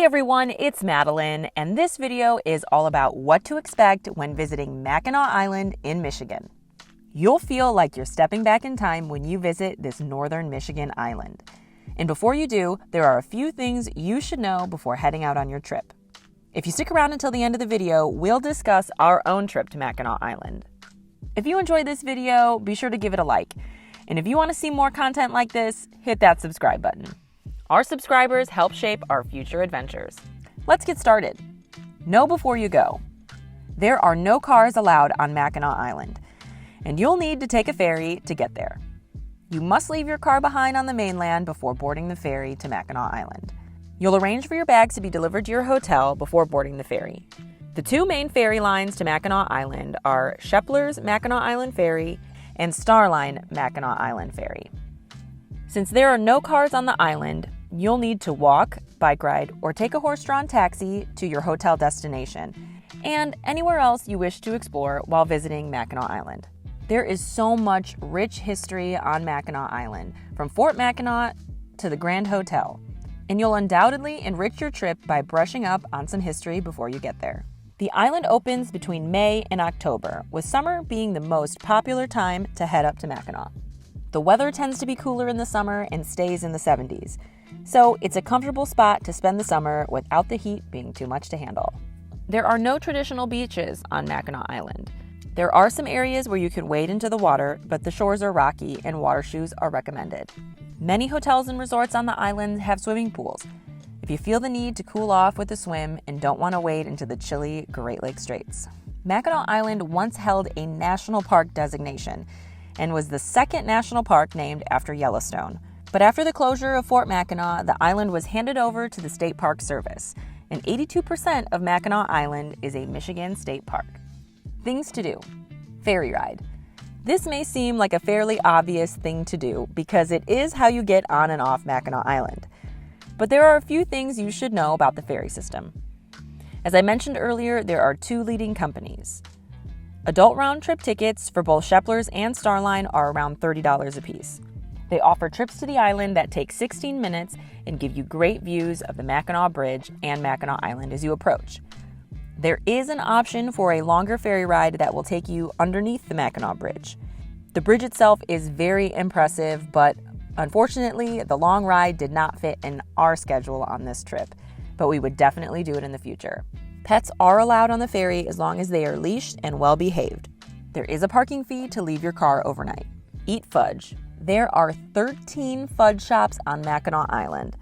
everyone, it's Madeline, and this video is all about what to expect when visiting Mackinac Island in Michigan. You'll feel like you're stepping back in time when you visit this northern Michigan island. And before you do, there are a few things you should know before heading out on your trip. If you stick around until the end of the video, we'll discuss our own trip to Mackinac Island. If you enjoyed this video, be sure to give it a like. And if you want to see more content like this, hit that subscribe button. Our subscribers help shape our future adventures. Let's get started. Know before you go. There are no cars allowed on Mackinac Island, and you'll need to take a ferry to get there. You must leave your car behind on the mainland before boarding the ferry to Mackinac Island. You'll arrange for your bags to be delivered to your hotel before boarding the ferry. The two main ferry lines to Mackinac Island are Shepler's Mackinac Island Ferry and Starline Mackinac Island Ferry. Since there are no cars on the island, you'll need to walk, bike ride, or take a horse-drawn taxi to your hotel destination and anywhere else you wish to explore while visiting Mackinac Island. There is so much rich history on Mackinac Island, from Fort Mackinac to the Grand Hotel, and you'll undoubtedly enrich your trip by brushing up on some history before you get there. The island opens between May and October, with summer being the most popular time to head up to Mackinac. The weather tends to be cooler in the summer and stays in the 70s, so it's a comfortable spot to spend the summer without the heat being too much to handle. There are no traditional beaches on Mackinac Island. There are some areas where you can wade into the water, but the shores are rocky and water shoes are recommended. Many hotels and resorts on the island have swimming pools if you feel the need to cool off with a swim and don't want to wade into the chilly Great Lakes Straits. Mackinac Island once held a national park designation and was the second national park named after Yellowstone. But after the closure of Fort Mackinac, the island was handed over to the State Park Service, and 82% of Mackinac Island is a Michigan state park. Things to do. Ferry ride. This may seem like a fairly obvious thing to do because it is how you get on and off Mackinac Island. But there are a few things you should know about the ferry system. As I mentioned earlier, there are two leading companies. Adult round-trip tickets for both Shepler's and Starline are around $30 a piece. They offer trips to the island that take 16 minutes and give you great views of the Mackinac Bridge and Mackinac Island as you approach. There is an option for a longer ferry ride that will take you underneath the Mackinac Bridge. The bridge itself is very impressive, but unfortunately, the long ride did not fit in our schedule on this trip, but we would definitely do it in the future. Pets are allowed on the ferry as long as they are leashed and well behaved. There is a parking fee to leave your car overnight. Eat fudge. There are 13 fudge shops on Mackinac Island,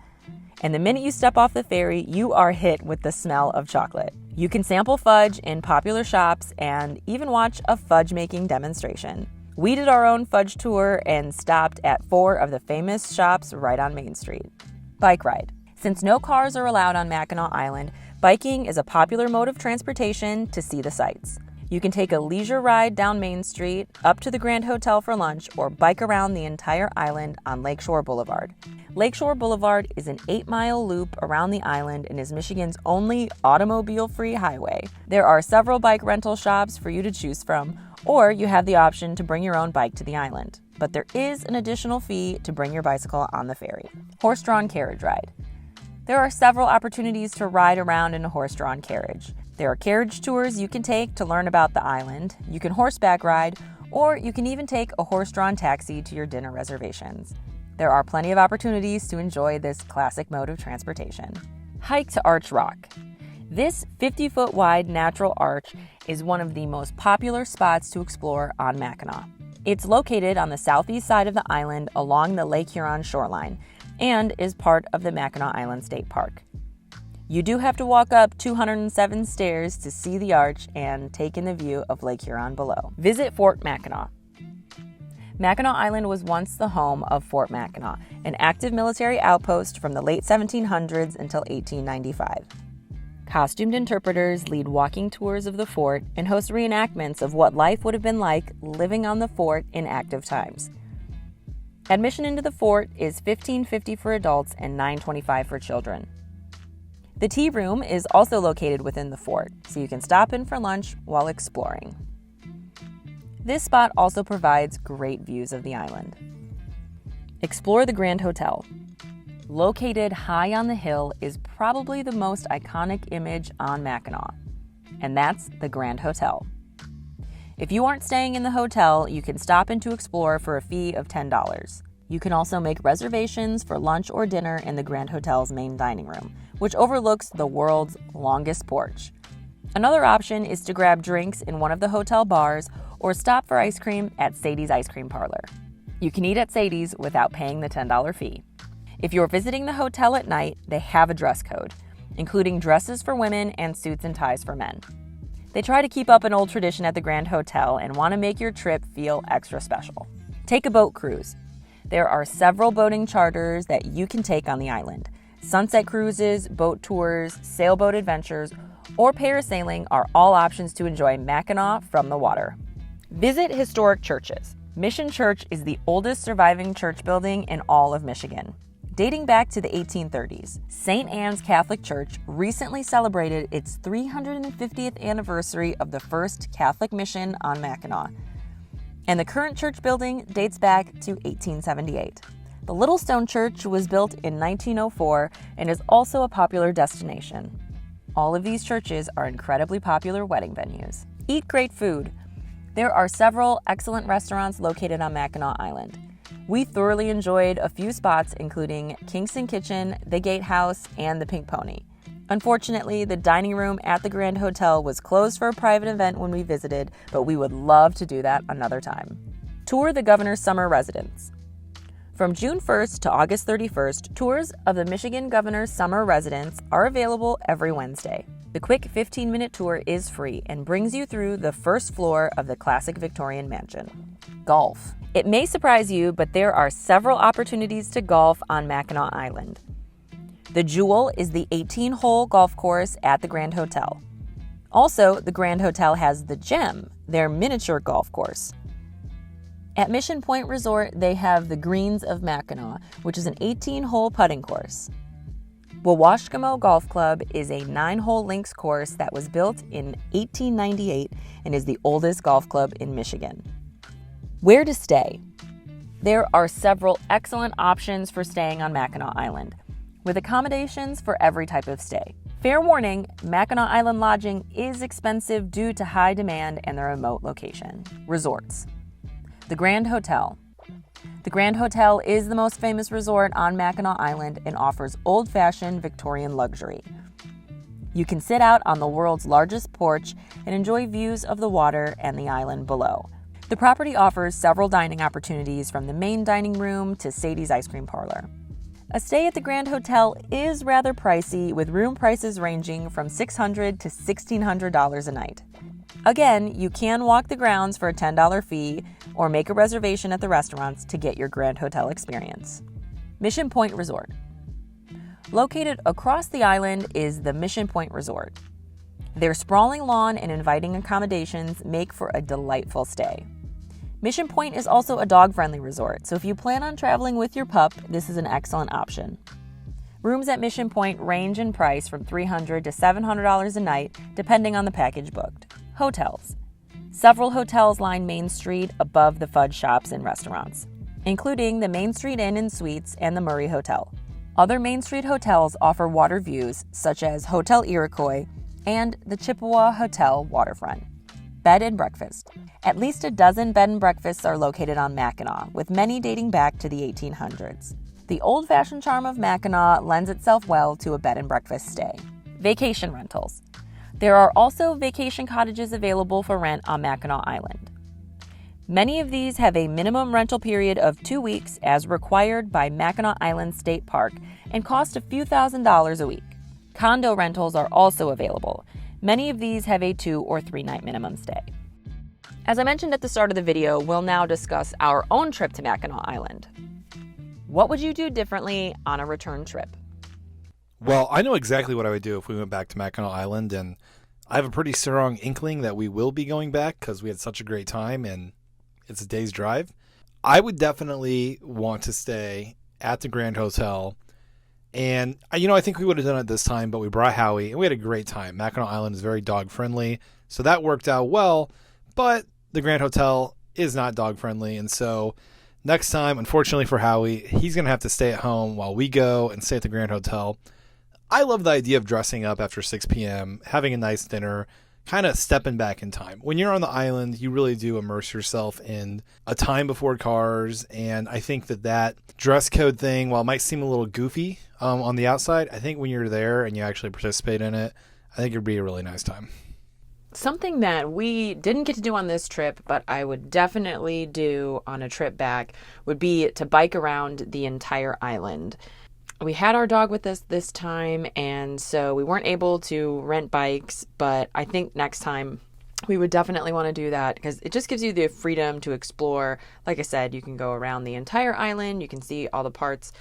and the minute you step off the ferry, you are hit with the smell of chocolate. You can sample fudge in popular shops and even watch a fudge-making demonstration. We did our own fudge tour and stopped at 4 of the famous shops right on Main Street. Bike ride. Since no cars are allowed on Mackinac Island, biking is a popular mode of transportation to see the sights. You can take a leisure ride down Main Street, up to the Grand Hotel for lunch, or bike around the entire island on Lakeshore Boulevard. Lakeshore Boulevard is an 8-mile loop around the island and is Michigan's only automobile-free highway. There are several bike rental shops for you to choose from, or you have the option to bring your own bike to the island. But there is an additional fee to bring your bicycle on the ferry. Horse-drawn carriage ride. There are several opportunities to ride around in a horse-drawn carriage. There are carriage tours you can take to learn about the island, you can horseback ride, or you can even take a horse-drawn taxi to your dinner reservations. There are plenty of opportunities to enjoy this classic mode of transportation. Hike to Arch Rock. This 50-foot wide natural arch is one of the most popular spots to explore on Mackinac. It's located on the southeast side of the island along the Lake Huron shoreline and is part of the Mackinac Island State Park. You do have to walk up 207 stairs to see the arch and take in the view of Lake Huron below. Visit Fort Mackinac. Mackinac Island was once the home of Fort Mackinac, an active military outpost from the late 1700s until 1895. Costumed interpreters lead walking tours of the fort and host reenactments of what life would have been like living on the fort in active times. Admission into the fort is $15.50 for adults and $9.25 for children. The tea room is also located within the fort, so you can stop in for lunch while exploring. This spot also provides great views of the island. Explore the Grand Hotel. Located high on the hill is probably the most iconic image on Mackinac, and that's the Grand Hotel. If you aren't staying in the hotel, you can stop in to explore for a fee of $10. You can also make reservations for lunch or dinner in the Grand Hotel's main dining room, which overlooks the world's longest porch. Another option is to grab drinks in one of the hotel bars or stop for ice cream at Sadie's Ice Cream Parlor. You can eat at Sadie's without paying the $10 fee. If you're visiting the hotel at night, they have a dress code, including dresses for women and suits and ties for men. They try to keep up an old tradition at the Grand Hotel and want to make your trip feel extra special. Take a boat cruise. There are several boating charters that you can take on the island. Sunset cruises, boat tours, sailboat adventures, or parasailing are all options to enjoy Mackinac from the water. Visit historic churches. Mission Church is the oldest surviving church building in all of Michigan. Dating back to the 1830s, St. Anne's Catholic Church recently celebrated its 350th anniversary of the first Catholic mission on Mackinac. And the current church building dates back to 1878. The Little Stone Church was built in 1904 and is also a popular destination. All of these churches are incredibly popular wedding venues. Eat great food. There are several excellent restaurants located on Mackinac Island. We thoroughly enjoyed a few spots, including Kingston Kitchen, the Gatehouse, and the Pink Pony. Unfortunately, the dining room at the Grand Hotel was closed for a private event when we visited, but we would love to do that another time. Tour the Governor's Summer Residence. From June 1st to August 31st, tours of the Michigan Governor's Summer Residence are available every Wednesday. The quick 15-minute tour is free and brings you through the first floor of the classic Victorian mansion. Golf. It may surprise you, but there are several opportunities to golf on Mackinac Island. The Jewel is the 18-hole golf course at the Grand Hotel. Also, the Grand Hotel has the Gem, their miniature golf course. At Mission Point Resort, they have the Greens of Mackinac, which is an 18-hole putting course. Wawashkamo Golf Club is a 9-hole links course that was built in 1898 and is the oldest golf club in Michigan. Where to stay? There are several excellent options for staying on Mackinac Island, with accommodations for every type of stay. Fair warning, Mackinac Island lodging is expensive due to high demand and the remote location. Resorts. The Grand Hotel. The Grand Hotel is the most famous resort on Mackinac Island and offers old-fashioned Victorian luxury. You can sit out on the world's largest porch and enjoy views of the water and the island below. The property offers several dining opportunities from the main dining room to Sadie's Ice Cream Parlor. A stay at the Grand Hotel is rather pricey, with room prices ranging from $600 to $1,600 a night. Again, you can walk the grounds for a $10 fee or make a reservation at the restaurants to get your Grand Hotel experience. Mission Point Resort. Located across the island is the Mission Point Resort. Their sprawling lawn and inviting accommodations make for a delightful stay. Mission Point is also a dog-friendly resort, so if you plan on traveling with your pup, this is an excellent option. Rooms at Mission Point range in price from $300 to $700 a night, depending on the package booked. Hotels. Several hotels line Main Street above the Fudge shops and restaurants, including the Main Street Inn and Suites and the Murray Hotel. Other Main Street hotels offer water views, such as Hotel Iroquois and the Chippewa Hotel Waterfront. Bed and breakfast. At least a dozen bed and breakfasts are located on Mackinac, with many dating back to the 1800s. The old-fashioned charm of Mackinac lends itself well to a bed and breakfast stay. Vacation rentals. There are also vacation cottages available for rent on Mackinac Island. Many of these have a minimum rental period of 2 weeks as required by Mackinac Island State Park and cost a few $1,000s a week. Condo rentals are also available. Many of these have a 2 or 3 night minimum stay. As I mentioned at the start of the video, we'll now discuss our own trip to Mackinac Island. What would you do differently on a return trip? Well, I know exactly what I would do if we went back to Mackinac Island, and I have a pretty strong inkling that we will be going back because we had such a great time and it's a day's drive. I would definitely want to stay at the Grand Hotel. And, I think we would have done it this time, but we brought Howie, and we had a great time. Mackinac Island is very dog-friendly, so that worked out well, but the Grand Hotel is not dog-friendly, and so Next time, unfortunately for Howie, he's going to have to stay at home while we go and stay at the Grand Hotel. I love the idea of dressing up after 6 p.m., having a nice dinner, kind of stepping back in time. When you're on the island, you really do immerse yourself in a time before cars, and I think that dress code thing, while it might seem a little goofy on the outside, I think when you're there and you actually participate in it, I think it'd be a really nice time. Something that we didn't get to do on this trip, but I would definitely do on a trip back, would be to bike around the entire island. We had our dog with us this time, and so we weren't able to rent bikes, but I think next time we would definitely want to do that because it just gives you the freedom to explore. Like I said, you can go around the entire island, you can see all the parts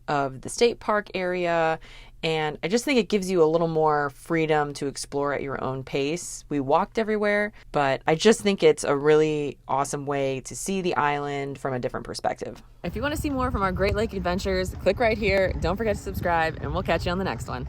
of the state park area, and I just think it gives you a little more freedom to explore at your own pace. We walked everywhere, but I just think it's a really awesome way to see the island from a different perspective. If you want to see more from our Great Lake adventures, click right here. Don't forget to subscribe, and we'll catch you on the next one.